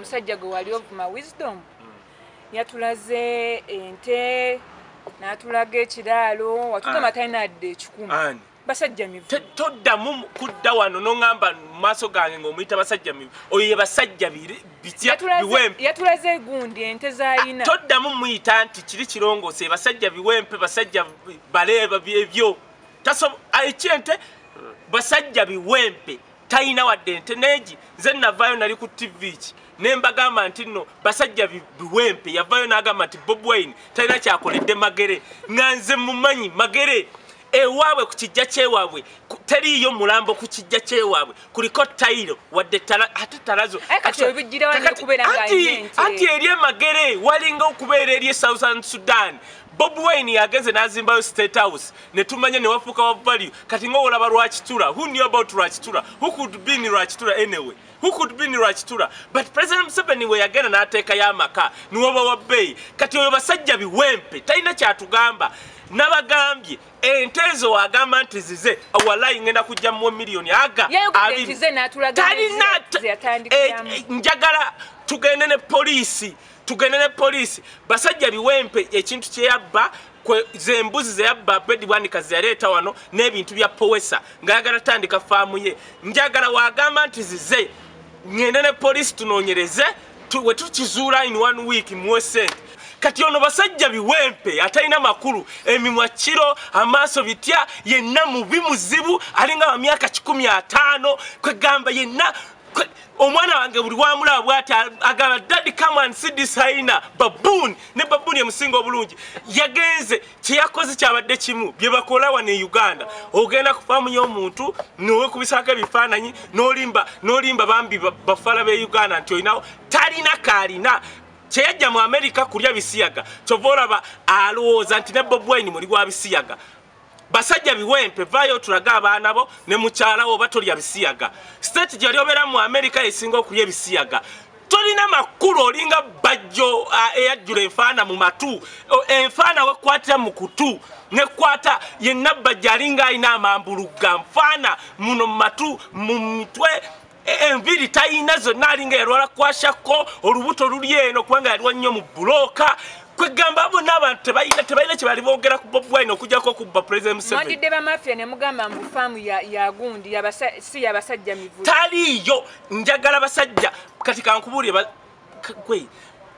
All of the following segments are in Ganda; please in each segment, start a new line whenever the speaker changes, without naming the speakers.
musajja gwe wali ovuma wisdom yatulaze ente n'atulaga ekiraalo watugamba talina adde ekikumi basajja mivu
toddamu kudda wano n'oŋŋamba mu maaso gange ng'omuyita basajja mivu oyo ye basajja bitya biwempe
yatulaze gundi ente z'ayina
toddamu muyita nti kiri kirongoose basajja biwempe basajja baleeba byebyo ekyente basajja biwempe tayina wadde ente neegi nze navaayo nali ku tv ki nembagamba nti nno basajja biwempe yavaayo n'agamba nti Bobi Wine talina kyakoledde Magere nga nze mumanyi Magere ewaabwe ku kijja kyewaabwe teriiyo mulambo ku kijja kyewaabwe kuliko tayiro wadde ate talazo anti eri Magere walinga okubeera eri Southern Sudan Bobi Wine yageze n'azimbayo State House ne tumanya ne wafuuka wa value kati ng'olaba Rwakitura who knew about Rwakitura who could be in Rwakitura anyway who could be in Rwakitura but President Museveni we yagenda n'ateeka y'amaka niwoba wa bbeeyi kati oyo basajja biwempe talina kyatugamba nabagambye ente ezo agamba nti zize awalayi ngenda kujja mu miliyoni aga talina njagala tugende ne poliisi basajja biwempe ekintu kyeyabba zembuzi zeyabba bedibwanika zeyaleeta wano n'ebintu bya powesa ngayagala tandika faamu ye njagala wagamba nti zize ngende ne poliisi tunoonyereze we tukizuula in 1 week muwe sente kati ono basajja biwempe atalina makulu emimwa kiro amaaso bitya yenna mubi muzibu alinga wa myaka 15 kwegamba yenna omwana wange buli wamulaba bwati agamba daddy come and see this hyena baboon ne baboon emusinga obulungi yagenze kyeyakoze kyabadde kimu bye bakola wano e Uganda ogenda kufaamu y'omuntu nowe kubisako ebifaananyi n'olimba bambi bafala be Uganda nti olinawo talina kaalina kyeyajja mu America kulya bisiyaga kyova olaba alowooza nti ne Bobi Wine muli gwa bisiyaga basajja biwempe vayo tulaga abaana bo ne mukyala wo batolya bisiyaga state gyali obeera mu America esinga okulya ebisiyaga tolina makulu olinga bajjo eyajjula enfaana mu matu enfaana wekwatira mu kutu nekwata yenna bajja alinga alina amambuluga nfaana muno mu matu mu mitwe enviri tayina zonna alinga yalwala kwashako olubuto luli eno kubanga yaliwa nnyo mu buloka kwegamba abo n'abantu tebalina kye bali boogera ku Bobi Wine okujjako kubba President Museveni
mwandidde bamafia ne mugamba mbu faamu ya gundi si yabasajja mivu
taliyo njagala basajja kati kankubuulire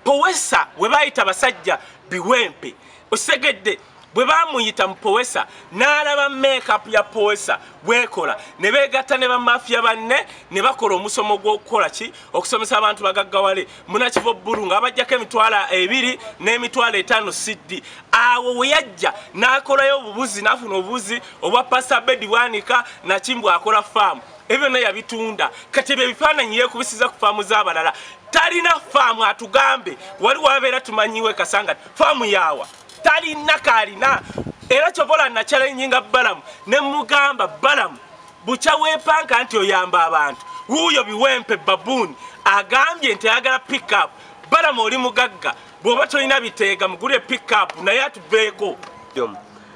powesa we bayita basajja biwempe osegedde bwe bamuyita mu powesa n'alaba make-up ya powesa bwekola ne beegatta ne bamafia banne ne bakola omusomo gw'okukola ki okusomesa abantu bagaggawale munakiva bbulu nga abajjako emitwalo 2 n'emitwalo 5 CD awo we yajja n'akolayo obubuzi n'afuna obubuzi obwa Pastor Bedi Bwanika Nakimbw akola faamu ebyo naye yabitunda kati ebyo ebifaananyi yeekubisiza ku faamu z'abalala talina faamu atugambe wali wabeera tumanyiwe kasanga faamu yaawa talina kaalina era kyobola nakyalennyinga Balamu ne mugamba Balamu bukya weepanka nti oyamba abantu wuuyo biwempe baboon agambye nti ayagala pick up Balamu oli mugagga bw'oba tolina biteega mugule pick up naye atuveeko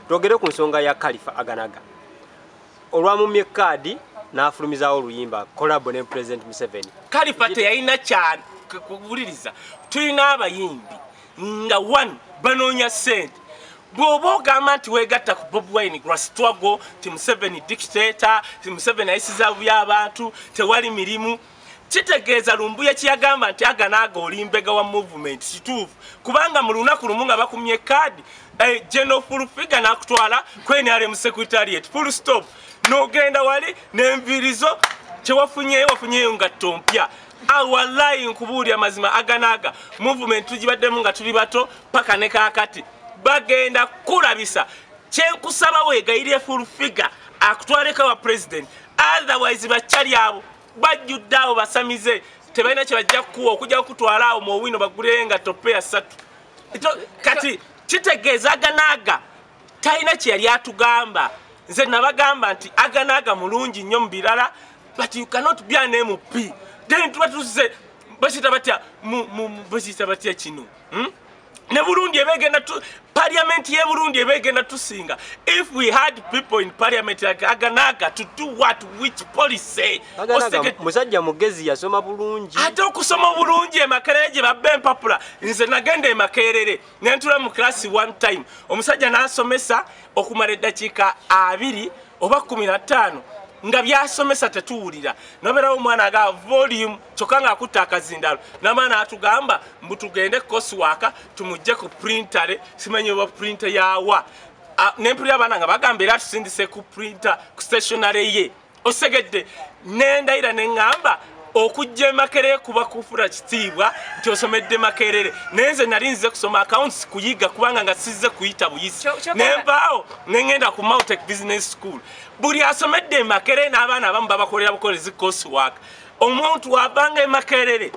twogere ku nsonga ya Khalifa Aganaga olwamumye kaadi n'afulumizaawo oluyimba kolabo ne President Museveni
Khalifa teyalina kyane kuwuliriza tulina abayimbi nga one banoonya sente bw'oba ogamba nti weegatta ku Bobi Wine Grasitwago ti Museveni dictator ti Museveni ayisiza bubi abantu tewali mirimu kitegeeza Lumbuye kyeyagamba nti Aganaga olimbega wa movement kituufu kubanga mu lunaku lumu nga bakumye kaadi General full figure n'akutwala kwenale mu secretariat full stop n'ogenda wali n'envirizo wafunyeyo nga tompya awalayi nkubuulira amazima Aganaga movement tugibaddemu nga tuli bato paka ne kaakati bagenda kulabisa kyenkusaba weegayirire full figure akutwaleka wa president otherwise bakyali abo bajjudde abo basamize tebalina kye bajja kukuwa okujja kutwala awo mu owino bagulenga tope ya 3 kati kitegeeza Aganaga talina kye yali atugamba nze nabagamba nti Aganaga mulungi nnyo mu birala but you cannot be an MP then tuba tuze basita batya kino ne Burundi ebegenda tu parliament ye Burundi ebegenda tusinga. If we had people in parliament like Aganaga to do what, which policy?
Aganaga musajja mugezi yasoma bulungi.
Ate okusoma bulungi Makerere gye babbe empapula. Nze nagenda Makerere ne ntula mu class one time. Omusajja n'asomesa okumala eddakiika 2 oba 15. Nga byasomesa tetuwulira nobera omwana aga volume chokanga akutta akazindalo namana atugamba mbutugende coursework tumujje ku printer simenye wa printer yawa nempuli abana nga bagambira tusindise ku printer ku stationery ye osegedde nenda ira nengamba okujje Makerere kuba kufura kitibwa nti osomedde Makerere nenze nalinze kusoma accounts kuyiga kubanga nga sizze kuyita buyisi nembao nengenda ku Mautek Business School buli asomedde Makerere n'abaana abamu babakolera bukolezi coursework omuntu wabanga Makerere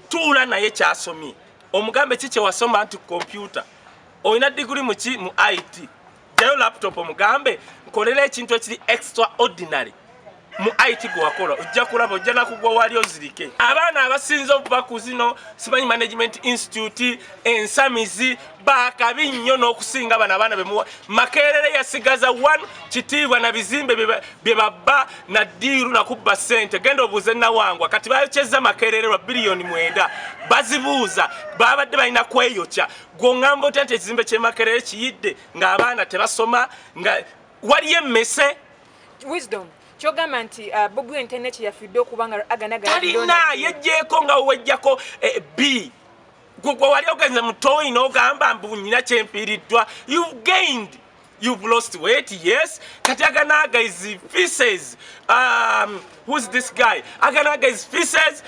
tuula naye kyasomye omugambe kike wasoma anti computer oyina degree mu IT jayo laptop omugambe nkolera ekintu ekiri extraordinary mu IT gwakola ojja kulaba ojja nakugwa wali ozirike abaana abasinza okuva ku zino simanyi management institute ensamizi bakabi nnyo n'okusinga abaana bemuwa Makerere yasigaza 1 kitiibwa na bizimbe bye babba na diiru nakubba sente genda obuuze nawangwa kati bayokyeza Makerere lwa billion 9 bazibuuza babadde balina kweyokya gw'oŋŋamba otya nti ekizimbe kye Makerere kiyidde ng'abaana tebasoma nga waliyo emmese
Wisdom chogamba nti Bobi Wine internet yafidde okubanga Aganaga
talina yejjeko nga wejjako B gwe wali ogenze mutoyi n'ogamba mbunyina kyempiriddwa you've gained you've lost weight yes kati Aganaga is feces who's this guy Aganaga is feces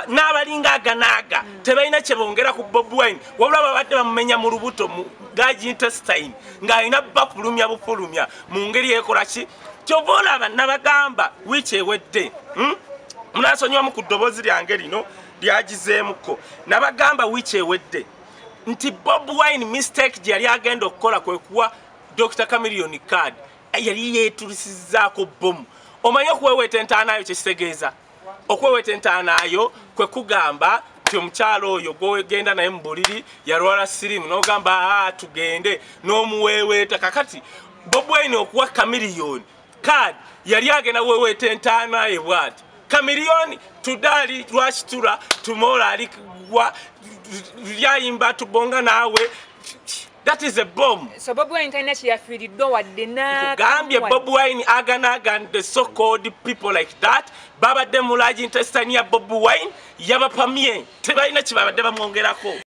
n'abalinga Aganaga tebalina kye bongera ku Bobi Wine wabula babadde bamumenya mu lubuto mu gaji intestine ng'alina bafulumya bufulumya mu ngeri ekola ki Chovola nabagamba wiche ewedde munasonywa mu kudobozi lyange lino lyagizeemuko nabagamba wiche ewedde nti Bobi Wine mistake gye yali agenda okukola kwe kuwa Dr. Chameleone card yali yeetulisizzaako bomu omanyi okuweweta entaanayo kyekitegeeza okuweweta entaanayo kwe kugamba nti omukyalo oyo gwegenda naye mu buliri yalwala sirimu n'ogamba tugende n'omuweeweeta kakati Bobi Wine okuwa Chameleone card yali agenda weweta entaanaye bwati Chameleone tudali lwakitula tumola alikwa lyayimba tubonga nawe that is a bomb
so Bobi Wine internet yafiiriddwa wadde na
gambye Bobi Wine Aganaga and the so called people like that babadde mu large intestine ya Bobi Wine yabapamye tebalina kibabadde bamwongerako